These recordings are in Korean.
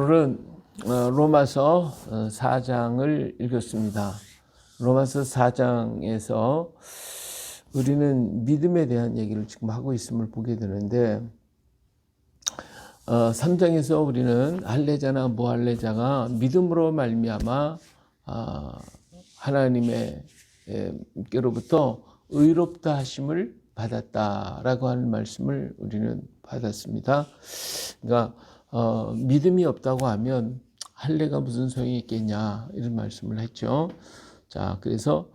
오늘은 로마서 4장을 읽었습니다. 로마서 4장에서 우리는 믿음에 대한 얘기를 지금 하고 있음을 보게 되는데 3장에서 우리는 할례자나 무할례자가 믿음으로 말미암아 하나님께로부터 의롭다 하심을 받았다라고 하는 말씀을 우리는 받았습니다. 그러니까 믿음이 없다고 하면 할례가 무슨 소용이 있겠냐 이런 말씀을 했죠. 자, 그래서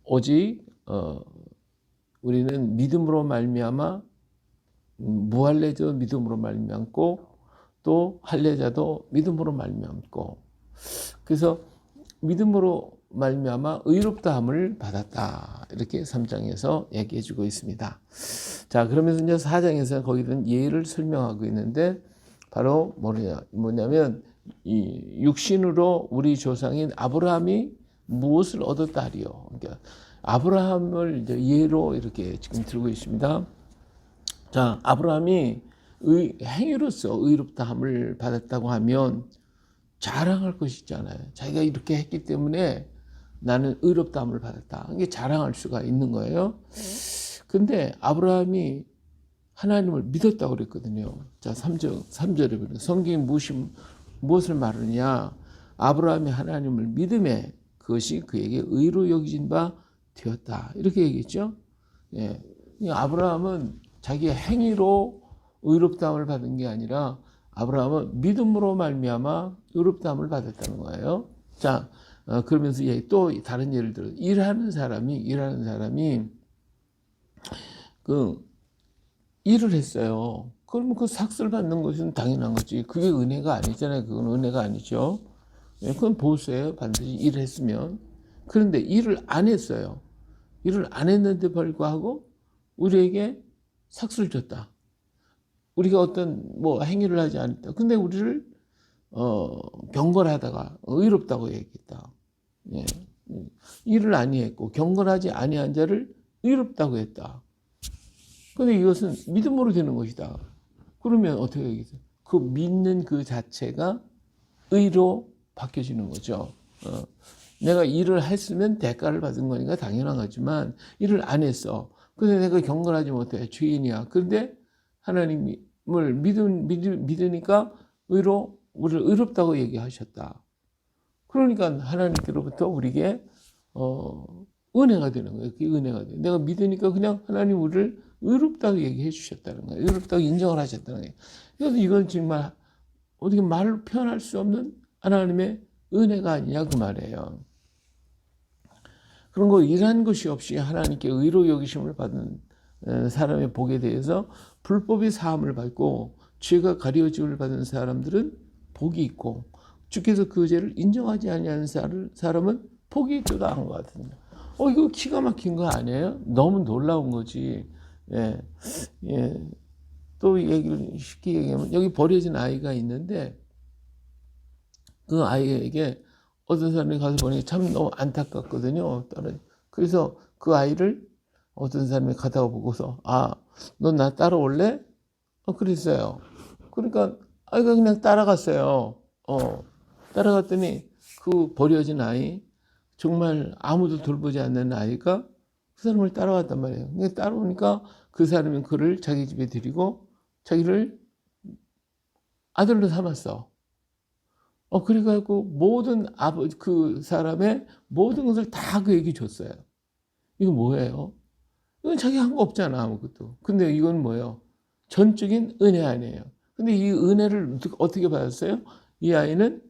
오직 우리는 믿음으로 말미암아 무할례자도 믿음으로 말미암고 또 할례자도 믿음으로 말미암고, 그래서 믿음으로 말미암아 의롭다함을 받았다 이렇게 3장에서 얘기해 주고 있습니다. 자, 그러면서 이제 4장에서 거기는 예를 설명하고 있는데 바로 뭐냐면 이 육신으로 우리 조상인 아브라함이 무엇을 얻었다 하리요. 그러니까 아브라함을 이제 예로 이렇게 지금 들고 있습니다. 자, 아브라함이 행위로서 의롭다함을 받았다고 하면 자랑할 것이 있잖아요. 자기가 이렇게 했기 때문에 나는 의롭다함을 받았다. 이게 자랑할 수가 있는 거예요. 근데 아브라함이 하나님을 믿었다고 그랬거든요. 자, 3절에 보면 성경이 무엇을 말하느냐? 아브라함이 하나님을 믿음에 그것이 그에게 의로 여겨진 바 되었다. 이렇게 얘기했죠. 예. 아브라함은 자기의 행위로 의롭다함을 받은 게 아니라 아브라함은 믿음으로 말미암아 의롭다함을 받았다는 거예요. 자, 그러면서 또 다른 예를 들어 일하는 사람이 그 일을 했어요. 그러면 그 삭슬 받는 것은 당연한 거지. 그게 은혜가 아니잖아요. 그건 은혜가 아니죠. 그건 보수예요. 반드시 일을 했으면. 그런데 일을 안 했어요. 일을 안 했는데 불구하고 우리에게 삭슬 줬다. 우리가 어떤 행위를 하지 않았다. 근데 우리를 경건하다가 의롭다고 얘기했다. 예. 일을 아니했고 경건하지 아니한 자를 의롭다고 했다. 근데 이것은 믿음으로 되는 것이다. 그러면 어떻게 얘기해요? 그 믿는 그 자체가 의로 바뀌어지는 거죠. 내가 일을 했으면 대가를 받은 거니까 당연한 거지만 일을 안 했어. 근데 내가 경건하지 못해. 죄인이야. 그런데 하나님을 믿으니까 우리를 의롭다고 얘기하셨다. 그러니까 하나님께로부터 우리에게 은혜가 되는 거예요. 그게 은혜가 돼. 내가 믿으니까 그냥 하나님 우리를 의롭다고 얘기해 주셨다는 거예요. 의롭다고 인정을 하셨다는 거예요. 그래서 이건 정말 어떻게 말로 표현할 수 없는 하나님의 은혜가 아니냐 그 말이에요. 그런 거 일한 것이 없이 하나님께 의로 여기심을 받은 사람의 복에 대해서 불법이 사함을 받고 죄가 가려짐을 받은 사람들은 복이 있고, 주께서 그 죄를 인정하지 아니하는 사람은 복이 있도다 한 것 같은데, 이거 기가 막힌 거 아니에요? 너무 놀라운 거지. 예, 예. 또 얘기를 쉽게 얘기하면 여기 버려진 아이가 있는데 그 아이에게 어떤 사람이 가서 보니 참 너무 안타깝거든요. 그래서 그 아이를 어떤 사람이 가다가 보고서 너 나 따라올래? 그랬어요. 그러니까 아이가 그냥 따라갔어요. 따라갔더니 그 버려진 아이, 정말 아무도 돌보지 않는 아이가 그 사람을 따라왔단 말이에요. 근데 따라오니까 그 사람이 그를 자기 집에 데리고 자기를 아들로 삼았어. 그래가지고 모든 그 사람의 모든 것을 다 그에게 줬어요. 이거 뭐예요? 이건 자기 한 거 없잖아, 아무것도. 근데 이건 뭐예요? 전적인 은혜 아니에요. 근데 이 은혜를 어떻게 받았어요? 이 아이는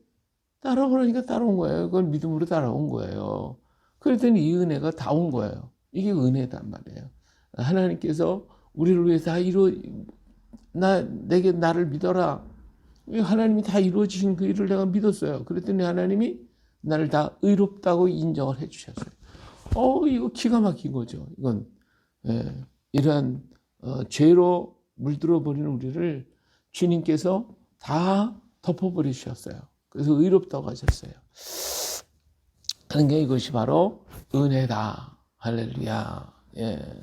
따라오라니까 따라온 거예요. 그건 믿음으로 따라온 거예요. 그랬더니 이 은혜가 다 온 거예요. 이게 은혜단 말이에요. 하나님께서 우리를 위해서 내게 나를 믿어라. 하나님이 다 이루어지신 그 일을 내가 믿었어요. 그랬더니 하나님이 나를 다 의롭다고 인정을 해주셨어요. 이거 기가 막힌 거죠. 이건 이러한 죄로 물들어 버리는 우리를 주님께서 다 덮어버리셨어요. 그래서 의롭다고 하셨어요. 하는 게 이것이 바로 은혜다. 할렐루야. 예.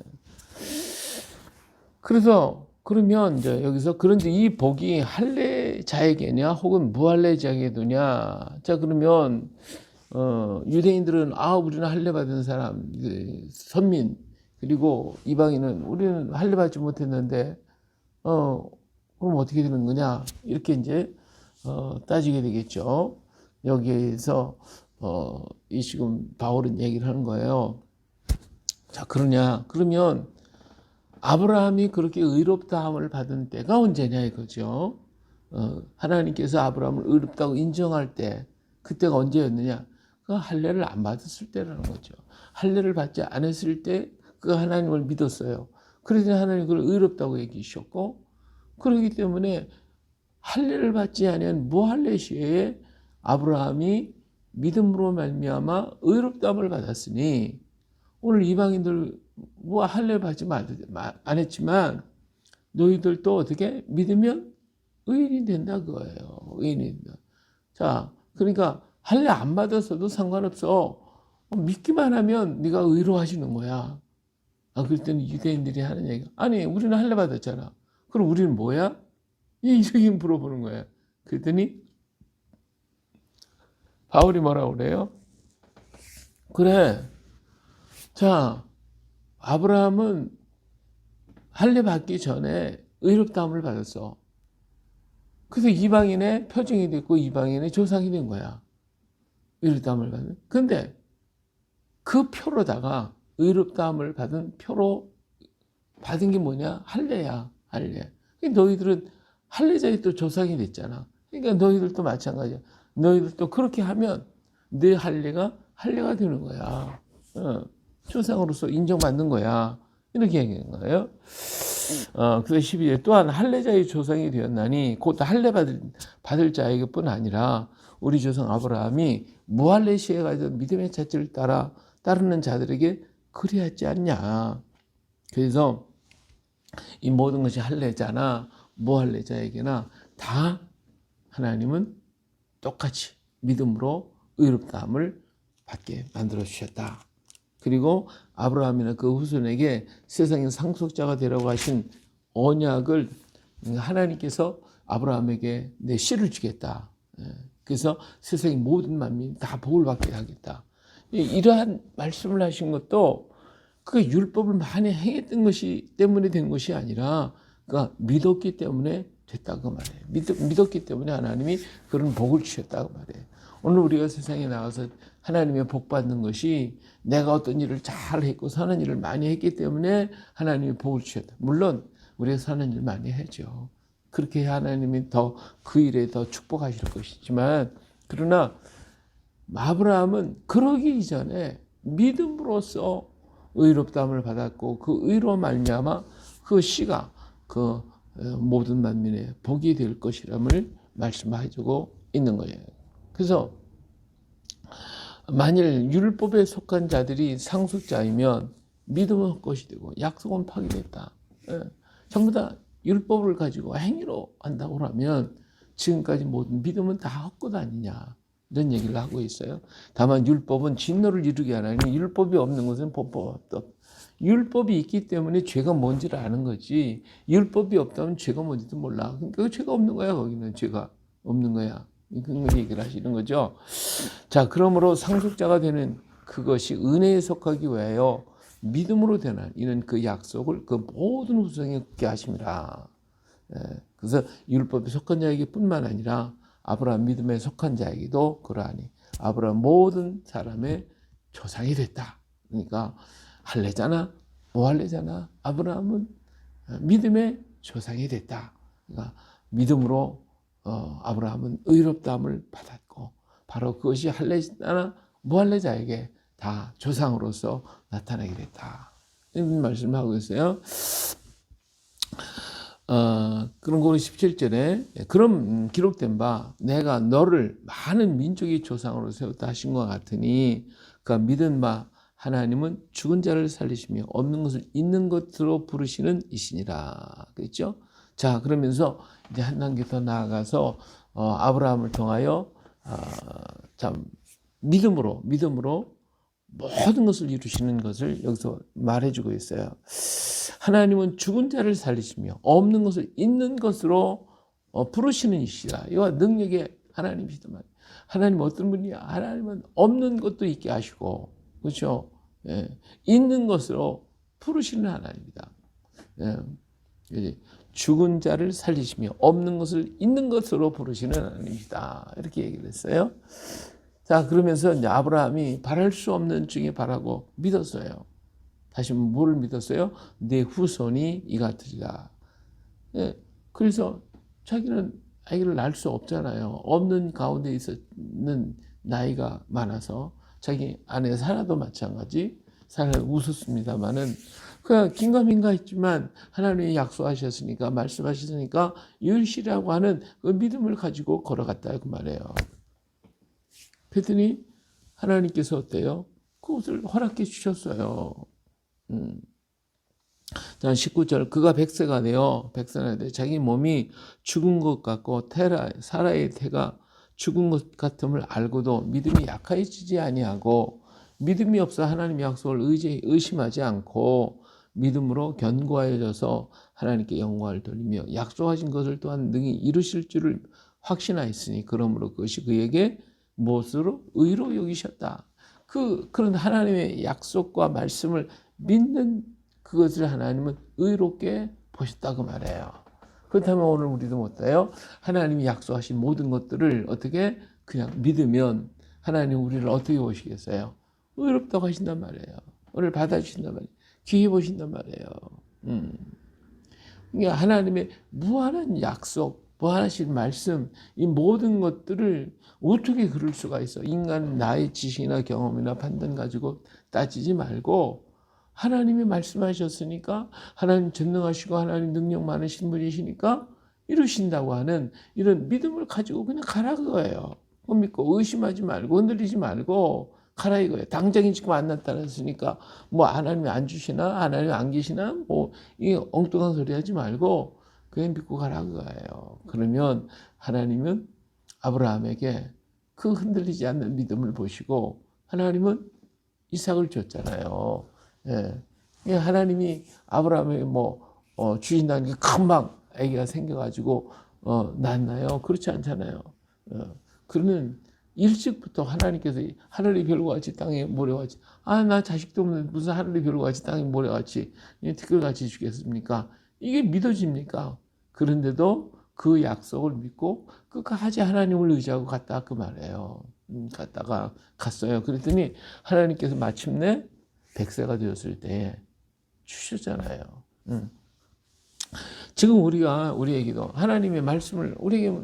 그래서 그러면 이제 여기서 그런데 이 복이 할례자에게냐 혹은 무할례자에게냐. 자, 그러면 유대인들은 우리는 할례 받은 사람, 선민, 그리고 이방인은 우리는 할례 받지 못했는데 그럼 어떻게 되는 거냐? 이렇게 이제 따지게 되겠죠. 여기에서 이 지금 바울은 얘기를 하는 거예요. 자, 그러면 아브라함이 그렇게 의롭다함을 받은 때가 언제냐 이거죠. 하나님께서 아브라함을 의롭다고 인정할 때, 그때가 언제였느냐? 그 할례를 안 받았을 때라는 거죠. 할례를 받지 않았을 때 그 하나님을 믿었어요. 그래서 하나님 그걸 의롭다고 얘기하셨고, 그렇기 때문에 할례를 받지 않은 무할례 시에 아브라함이 믿음으로 말미암아 의롭다함을 받았으니, 오늘 이방인들 뭐 할례 받지 안 했지만 너희들도 어떻게 믿으면 의인이 된다 그거예요. 의인이 된다. 자, 그러니까 할례 안 받았어도 상관없어. 믿기만 하면 네가 의로 하시는 거야. 그랬더니 유대인들이 하는 얘기가, 아니 우리는 할례 받았잖아. 그럼 우리는 뭐야? 이렇게 물어보는 거야. 그랬더니 바울이 뭐라고 그래요? 그래. 자, 아브라함은 할례 받기 전에 의롭다함을 받았어. 그래서 이방인의 표징이 됐고 이방인의 조상이 된 거야. 의롭다함을 받은. 근데 그 표로다가 의롭다함을 받은 표로 받은 게 뭐냐? 할례야. 할례. 너희들은 할례자의 또 조상이 됐잖아. 그러니까 너희들도 마찬가지야. 너희들도 그렇게 하면 내 할례가 되는 거야. 조상으로서 인정받는 거야. 이렇게 얘기한 거예요. 그래서 12절 또한 할례자의 조상이 되었나니 곧 할례 받을 자에게뿐 아니라 우리 조상 아브라함이 무할례 시에 가진 믿음의 자질을 따르는 자들에게 그리하지 않냐. 그래서 이 모든 것이 할례자나 무할례자에게나 다 하나님은 똑같이 믿음으로 의롭다함을 받게 만들어 주셨다. 그리고 아브라함이나 그 후손에게 세상의 상속자가 되라고 하신 언약을 하나님께서 아브라함에게 내 씨를 주겠다. 그래서 세상의 모든 만민이 다 복을 받게 하겠다. 이러한 말씀을 하신 것도 그 율법을 많이 행했던 것이 때문에 된 것이 아니라 그러니까 믿었기 때문에 됐다고 말해요. 믿었기 때문에 하나님이 그런 복을 주셨다고 말해요. 오늘 우리가 세상에 나가서 하나님의 복 받는 것이 내가 어떤 일을 잘 했고 선한 일을 많이 했기 때문에 하나님이 복을 주셨다. 물론 우리가 선한 일 많이 하죠. 그렇게 하나님이 더 그 일에 더 축복하실 것이지만, 그러나 아브라함은 그러기 이전에 믿음으로써 의롭다함을 받았고 그 의로 말미암아 그 씨가 그 모든 만민의 복이 될 것이람을 말씀해주고 있는 거예요. 그래서 만일 율법에 속한 자들이 상속자이면 믿음은 헛것이 되고 약속은 파기됐다. 전부 다 율법을 가지고 행위로 한다고 하면 지금까지 모든 믿음은 다 헛것 아니냐, 이런 얘기를 하고 있어요. 다만 율법은 진노를 이루게 하나니 율법이 없는 것은 법법 없다. 율법이 있기 때문에 죄가 뭔지를 아는 거지, 율법이 없다면 죄가 뭔지도 몰라. 그러니까 죄가 없는 거야. 거기는 죄가 없는 거야. 그런 얘기를 하시는 거죠. 자, 그러므로 상속자가 되는 그것이 은혜에 속하기 위하여 믿음으로 되는 이는 그 약속을 그 모든 후손에게 굳게 하심이라. 그래서 율법에 속한 자에게 뿐만 아니라 아브라함 믿음에 속한 자에게도 그러하니 아브라함 모든 사람의 조상이 됐다. 그러니까 할례자나 무할례자나 아브라함은 믿음의 조상이 됐다. 그러니까 믿음으로 아브라함은 의롭다함을 받았고 바로 그것이 할례자나 무할례자에게 다 조상으로서 나타나게 됐다. 이런 말씀을 하고 있어요. 그런 거 17절에 그럼 기록된 바 내가 너를 많은 민족의 조상으로 세웠다 하신 것 같으니 그가 믿은 바 하나님은 죽은 자를 살리시며 없는 것을 있는 것으로 부르시는 이시니라. 그렇죠? 자, 그러면서 이제 한 단계 더 나아가서 아브라함을 통하여 참 믿음으로 모든 것을 이루시는 것을 여기서 말해주고 있어요. 하나님은 죽은 자를 살리시며 없는 것을 있는 것으로 부르시는 이시다. 이와 능력의 하나님이시다. 하나님 어떤 분이야? 하나님은 없는 것도 있게 하시고, 그렇죠? 예. 있는 것으로 부르시는 하나님이다. 예. 죽은 자를 살리시며 없는 것을 있는 것으로 부르시는 하나님이다. 이렇게 얘기를 했어요. 자, 그러면서 이제 아브라함이 바랄 수 없는 중에 바라고 믿었어요. 다시 뭘 믿었어요? 내 후손이 이 같으리라. 예, 그래서 자기는 아기를 낳을 수 없잖아요. 없는 가운데 있는 나이가 많아서 자기 아내 사라도 마찬가지. 사라는 웃었습니다마는 그냥 긴가민가 했지만 하나님이 약속하셨으니까 말씀하셨으니까 유일시라고 하는 그 믿음을 가지고 걸어갔다 그 말이에요. 그랬더니 하나님께서 어때요? 그것을 허락해 주셨어요. 자, 19절 그가 100세가 되어 자기 몸이 죽은 것 같고 사라의 태가 죽은 것 같음을 알고도 믿음이 약해지지 아니하고 믿음이 없어 하나님의 약속을 의심하지 않고 믿음으로 견고하여져서 하나님께 영광을 돌리며 약속하신 것을 또한 능히 이루실 줄을 확신하였으니 그러므로 그것이 그에게 무엇으로 의로 여기셨다. 그런 하나님의 약속과 말씀을 믿는 그것을 하나님은 의롭게 보셨다고 말해요. 그렇다면 오늘 우리도 못해요. 하나님이 약속하신 모든 것들을 어떻게 그냥 믿으면 하나님 우리를 어떻게 보시겠어요? 의롭다고 하신단 말이에요. 우리를 받아주신단 말이에요. 귀히 보신단 말이에요. 그러니까 하나님의 무한한 약속, 무한하신 말씀, 이 모든 것들을 어떻게 그럴 수가 있어? 인간 나의 지식이나 경험이나 판단 가지고 따지지 말고 하나님이 말씀하셨으니까 하나님 전능하시고 하나님 능력 많으신 분이시니까 이루신다고 하는 이런 믿음을 가지고 그냥 가라 그거예요. 못 믿고 의심하지 말고 흔들리지 말고 가라 이거예요. 당장이 지금 안 나타났으니까 뭐 하나님이 안 주시나 하나님이 안 계시나 뭐 이 엉뚱한 소리 하지 말고 그냥 믿고 가라 그거예요. 그러면 하나님은 아브라함에게 그 흔들리지 않는 믿음을 보시고 하나님은 이삭을 줬잖아요. 예. 하나님이 아브라함에게 주신다는 게 금방 아기가 생겨가지고 낳나요? 그렇지 않잖아요. 그러면 일찍부터 하나님께서 하늘의 별과 같이 땅에 모래같이 나 자식도 없는데 무슨 하늘의 별과 같이 땅에 모래같이 티끌같이 주겠습니까? 이게 믿어집니까? 그런데도 그 약속을 믿고 끝까지 하나님을 의지하고 갔다 그 말이에요. 갔어요. 그랬더니 하나님께서 마침내 100세가 되었을 때 주셨잖아요. 지금 우리에게도 하나님의 말씀을 우리에게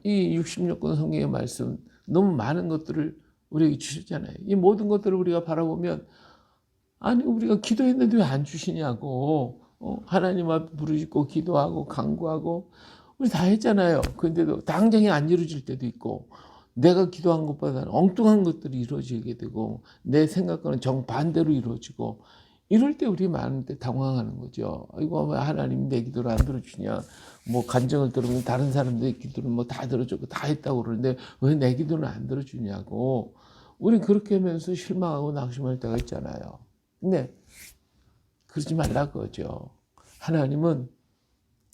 이 66권 성경의 말씀 너무 많은 것들을 우리에게 주셨잖아요. 이 모든 것들을 우리가 바라보면 아니 우리가 기도했는데 왜 안 주시냐고 하나님 앞에 부르짖고 기도하고 간구하고 우리 다 했잖아요. 그런데도 당장에 안 이루어질 때도 있고 내가 기도한 것보다는 엉뚱한 것들이 이루어지게 되고 내 생각과는 정반대로 이루어지고 이럴 때 우리 많은데 당황하는 거죠. 이거 왜 하나님 내 기도를 안 들어주냐. 뭐 간증을 들으면 다른 사람들의 기도를 뭐 다 들어주고 다 했다고 그러는데 왜 내 기도는 안 들어주냐고. 우리 그렇게 하면서 실망하고 낙심할 때가 있잖아요. 근데 그러지 말라 그거죠. 하나님은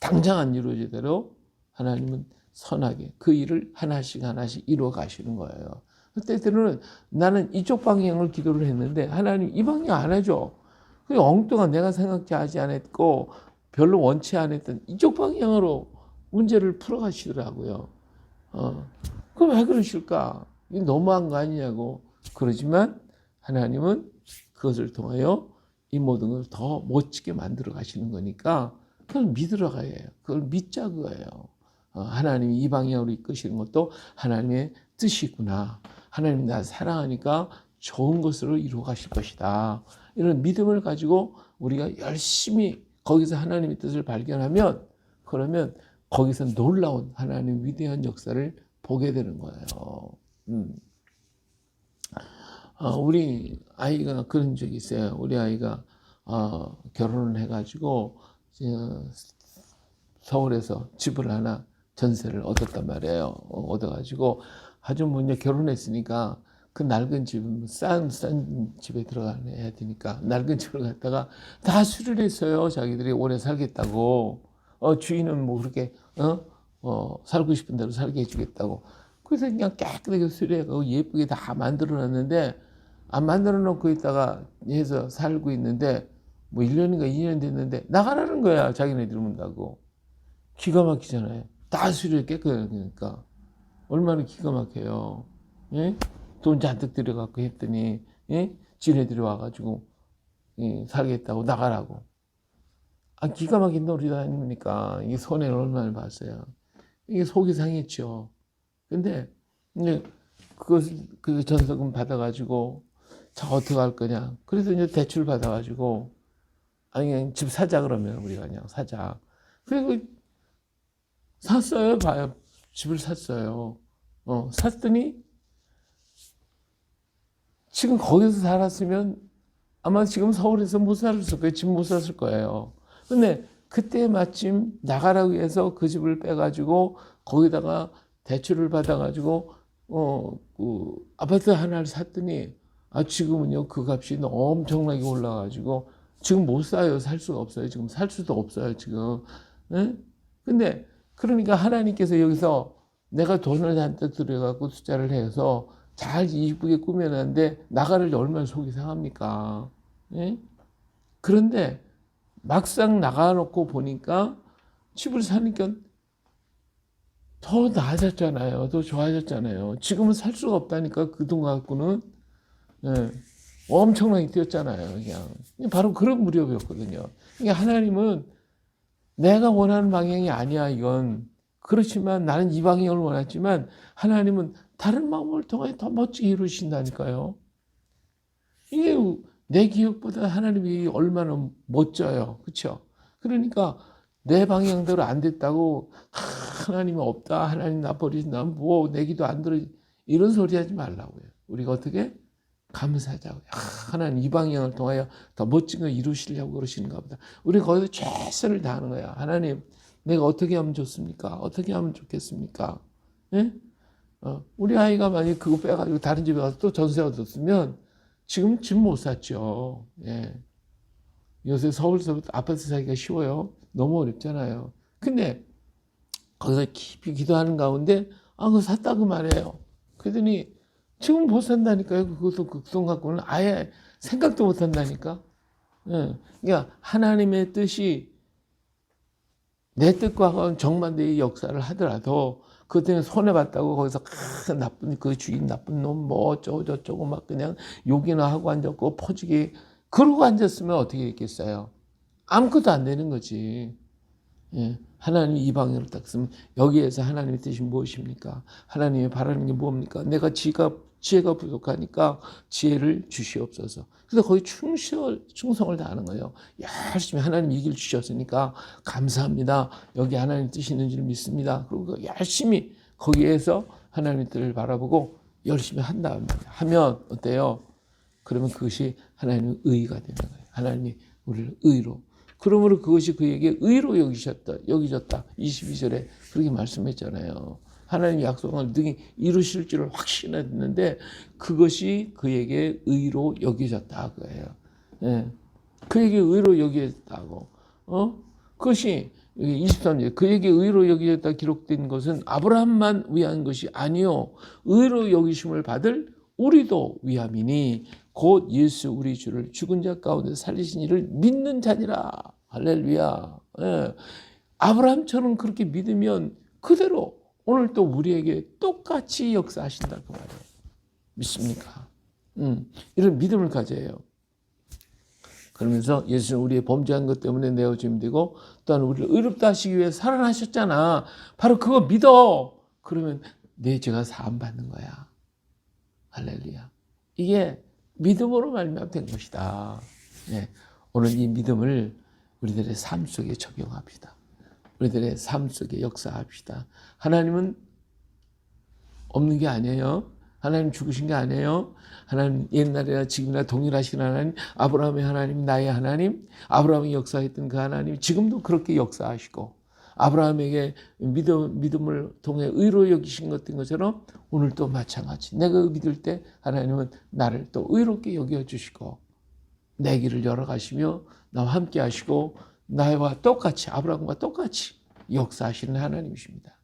당장 안 이루어질 대로 하나님은 선하게 그 일을 하나씩 이루어 가시는 거예요. 때때로는 나는 이쪽 방향을 기도를 했는데 하나님 이 방향 안 해줘. 그 엉뚱한 내가 생각하지 않았고 별로 원치 않았던 이쪽 방향으로 문제를 풀어 가시더라고요. 그럼 왜 그러실까? 이게 너무한 거 아니냐고. 그러지만 하나님은 그것을 통하여 이 모든 걸 더 멋지게 만들어 가시는 거니까 그걸 믿으러 가야 해요. 그걸 믿자 그거예요. 하나님이 이 방향으로 이끄시는 것도 하나님의 뜻이구나. 하나님이 나 사랑하니까 좋은 것으로 이루어 가실 것이다. 이런 믿음을 가지고 우리가 열심히 거기서 하나님의 뜻을 발견하면 그러면 거기서 놀라운 하나님의 위대한 역사를 보게 되는 거예요. 우리 아이가 그런 적이 있어요. 우리 아이가 결혼을 해가지고 서울에서 집을 하나 전세를 얻었단 말이에요. 얻어가지고 아주 먼저 결혼했으니까 그 낡은 집은 싼 집에 들어가야 되니까 낡은 집을 갖다가 다 수리를 했어요. 자기들이 오래 살겠다고. 주인은 뭐 그렇게 살고 싶은 대로 살게 해주겠다고. 그래서 그냥 깨끗하게 수리하고 예쁘게 다 만들어 놨는데 안 만들어 놓고 있다가 해서 살고 있는데 뭐 1년인가 2년 됐는데 나가라는 거야. 자기네들이 문다고. 기가 막히잖아요. 다 수리를 깨끗하니까. 얼마나 기가 막혀요. 예? 돈 잔뜩 들여갖고 했더니, 예? 지네들이 와가지고, 예, 살겠다고 나가라고. 기가 막힌 놀이 아닙니까? 이게 손해를 얼마나 봤어요. 이게 속이 상했죠. 근데, 이제, 그 전세금 받아가지고, 자, 어떡할 거냐. 그래서 이제 대출 받아가지고, 그냥 집 사자 그러면 우리가 그냥 사자. 그리고 샀어요. 봐요. 집을 샀어요. 샀더니 지금 거기서 살았으면 아마 지금 서울에서 못 살았을 거예요. 집 못 샀을 거예요. 근데 그때 마침 나가라고 해서 그 집을 빼가지고 거기다가 대출을 받아가지고 그 아파트 하나를 샀더니 지금은요 그 값이 엄청나게 올라가지고 지금 못 사요. 살 수가 없어요. 지금 살 수도 없어요. 지금. 네? 근데 그러니까 하나님께서 여기서 내가 돈을 잔뜩 들여갖고 숫자를 해서 잘 이쁘게 꾸며놨는데 나가를 얼마나 속이 상합니까? 예? 그런데 막상 나가놓고 보니까 집을 사니까 더 나아졌잖아요. 더 좋아졌잖아요. 지금은 살 수가 없다니까 그 돈 갖고는. 예. 엄청나게 뛰었잖아요. 그냥 바로 그런 무렵이었거든요. 그러니까 하나님은 내가 원하는 방향이 아니야. 이건 그렇지만 나는 이 방향을 원했지만 하나님은 다른 방법을 통해 더 멋지게 이루신다니까요. 이게 내 기억보다 하나님이 얼마나 멋져요. 그렇죠? 그러니까 내 방향대로 안 됐다고 하나님은 없다. 하나님 나 버리신다. 뭐 내기도 안 들어. 이런 소리 하지 말라고요. 우리가 어떻게? 감사하자고요. 하나님 이 방향을 통하여 더 멋진 걸 이루시려고 그러시는가 보다. 우리 거기서 최선을 다하는 거야. 하나님 내가 어떻게 하면 좋습니까? 어떻게 하면 좋겠습니까? 예? 우리 아이가 만약에 그거 빼가지고 다른 집에 가서 또 전세 얻었으면 지금 집 못 샀죠. 예. 요새 서울서부터 아파트 사기가 쉬워요. 너무 어렵잖아요. 근데 거기서 깊이 기도하는 가운데 그거 샀다고 말해요. 그러더니 지금 못 산다니까요. 그것도 그 돈 갖고는 아예 생각도 못 한다니까. 예. 그러니까 하나님의 뜻이 내 뜻과 정반대의 역사를 하더라도 그것 때문에 손해봤다고 거기서 나쁜 그 주인 나쁜 놈 뭐 어쩌고 저쩌고 막 그냥 욕이나 하고 앉았고 퍼지게 그러고 앉았으면 어떻게 했겠어요. 아무것도 안 되는 거지. 예. 하나님 이 방향으로 딱 쓰면 여기에서 하나님의 뜻이 무엇입니까? 하나님이 바라는 게 뭡니까? 내가 지혜가 부족하니까 지혜를 주시옵소서. 그래서 거의 충성을 다하는 거예요. 열심히 하나님 이 길 주셨으니까 감사합니다. 여기 하나님 뜻이 있는 줄 믿습니다. 그리고 열심히 거기에서 하나님의 뜻을 바라보고 열심히 한다 하면 어때요? 그러면 그것이 하나님의 의가 되는 거예요. 하나님이 우리를 의로. 그러므로 그것이 그에게 의로 여기졌다. 22절에 그렇게 말씀했잖아요. 하나님 약속을 능히 이루실 줄을 확신했는데 그것이 그에게 의로 여겨졌다 그거예요. 예. 그에게 의로 여겨졌다고. 그것이 23절 그에게 의로 여겨졌다 기록된 것은 아브라함만 위한 것이 아니요 의로 여기심을 받을 우리도 위함이니 곧 예수 우리 주를 죽은 자 가운데 살리신 이를 믿는 자니라. 할렐루야. 예. 아브라함처럼 그렇게 믿으면 그대로 오늘 또 우리에게 똑같이 역사하신다고 말해요. 믿습니까? 이런 믿음을 가져야 해요. 그러면서 예수는 우리의 범죄한 것 때문에 내어짐 되고 또한 우리를 의롭다 하시기 위해 살아나셨잖아. 바로 그거 믿어. 그러면 내 죄가 사함 받는 거야. 할렐루야. 이게 믿음으로 말미암아 된 것이다. 네. 오늘 이 믿음을 우리들의 삶 속에 적용합시다. 우리들의 삶 속에 역사합시다. 하나님은 없는 게 아니에요. 하나님 죽으신 게 아니에요. 하나님 옛날이나 지금이나 동일하신 하나님, 아브라함의 하나님, 나의 하나님, 아브라함이 역사했던 그 하나님 지금도 그렇게 역사하시고 아브라함에게 믿음을 통해 의로 여기신 것처럼 오늘도 마찬가지. 내가 믿을 때 하나님은 나를 또 의롭게 여겨주시고 내 길을 열어가시며 나와 함께 하시고 나와 똑같이 아브라함과 똑같이 역사하시는 하나님이십니다.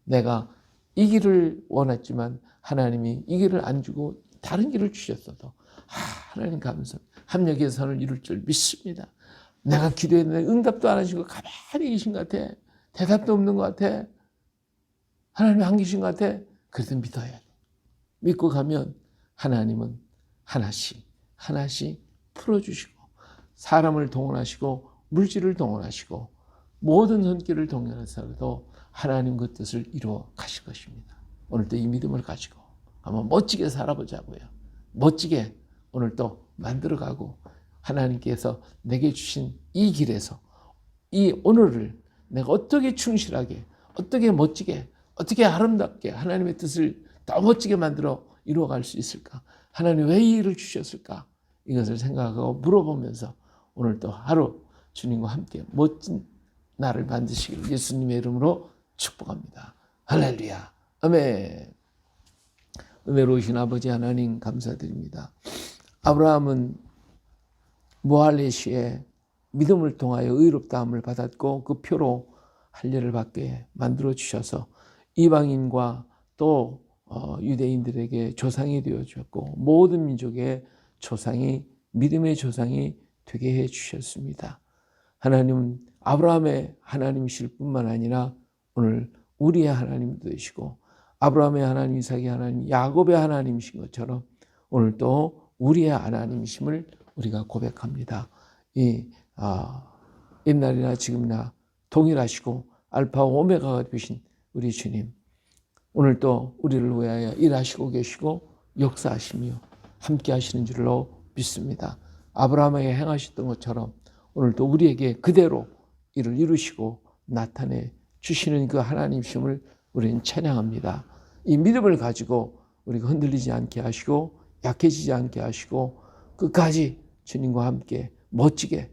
내가 이 길을 원했지만 하나님이 이 길을 안 주고 다른 길을 주셨어도 하나님 감사합니다. 합력 개선을 이룰 줄 믿습니다. 내가 기도했는데 응답도 안 하시고 가만히 계신 것 같아. 대답도 없는 것 같아. 하나님이 안 계신 것 같아. 그래도 믿어야 돼. 믿고 가면 하나님은 하나씩 풀어주시고 사람을 동원하시고 물질을 동원하시고 모든 손길을 동원해서도 하나님 그 뜻을 이루어 가실 것입니다. 오늘도 이 믿음을 가지고 한번 멋지게 살아보자고요. 멋지게 오늘도 만들어가고 하나님께서 내게 주신 이 길에서 이 오늘을 내가 어떻게 충실하게 어떻게 멋지게 어떻게 아름답게 하나님의 뜻을 더 멋지게 만들어 이루어갈 수 있을까? 하나님 왜 이 일을 주셨을까? 이것을 생각하고 물어보면서 오늘도 하루 주님과 함께 멋진 날을 만드시길 예수님의 이름으로 축복합니다. 할렐루야. 아멘. 은혜로우신 아버지 하나님 감사드립니다. 아브라함은 모할레시에 믿음을 통하여 의롭다함을 받았고 그 표로 할례를 받게 만들어 주셔서 이방인과 또 유대인들에게 조상이 되어 주셨고 모든 민족의 조상이 믿음의 조상이 되게 해 주셨습니다. 하나님은 아브라함의 하나님이실 뿐만 아니라 오늘 우리의 하나님도 되시고 아브라함의 하나님, 이삭의 하나님, 야곱의 하나님이신 것처럼 오늘 또 우리의 하나님이심을 우리가 고백합니다. 옛날이나 지금이나 동일하시고 알파와 오메가가 되신 우리 주님, 오늘 또 우리를 위하여 일하시고 계시고 역사하시며 함께 하시는 줄로 믿습니다. 아브라함에게 행하셨던 것처럼 오늘도 우리에게 그대로 이를 이루시고 나타내 주시는 그 하나님이심을 우리는 찬양합니다. 이 믿음을 가지고 우리가 흔들리지 않게 하시고 약해지지 않게 하시고 끝까지 주님과 함께 멋지게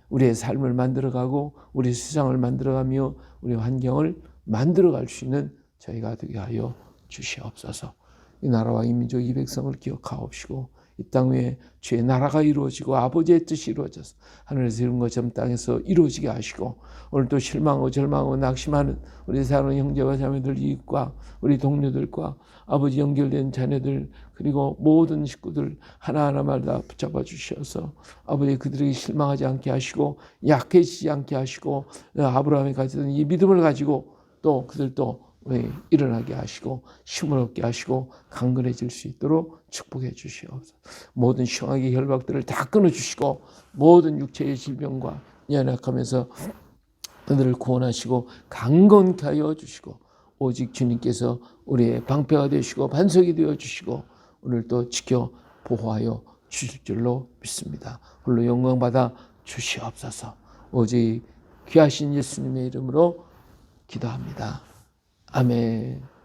우리의 삶을 만들어가고 우리 세상을 만들어가며 우리 환경을 만들어갈 수 있는 저희가 되게 하여 주시옵소서. 이 나라와 이 민족 이 백성을 기억하옵시고 이 땅 위에 주의 나라가 이루어지고 아버지의 뜻이 이루어져서 하늘에서 이룬 것처럼 땅에서 이루어지게 하시고 오늘도 실망하고 절망하고 낙심하는 우리 사랑하는 형제와 자매들 이웃과 우리 동료들과 아버지 연결된 자녀들 그리고 모든 식구들 하나하나마다 붙잡아 주셔서 아버지 그들에게 실망하지 않게 하시고 약해지지 않게 하시고 아브라함이 가졌던 이 믿음을 가지고 또 그들도 일어나게 하시고 힘을 얻게 하시고 강건해질 수 있도록 축복해 주시옵소서. 모든 시험하게 혈박들을 다 끊어주시고 모든 육체의 질병과 연약함에서 그들을 구원하시고 강건케 하여 주시고 오직 주님께서 우리의 방패가 되시고 반석이 되어 주시고 오늘도 지켜 보호하여 주실 줄로 믿습니다. 홀로 영광 받아 주시옵소서. 오직 귀하신 예수님의 이름으로 기도합니다. 아멘.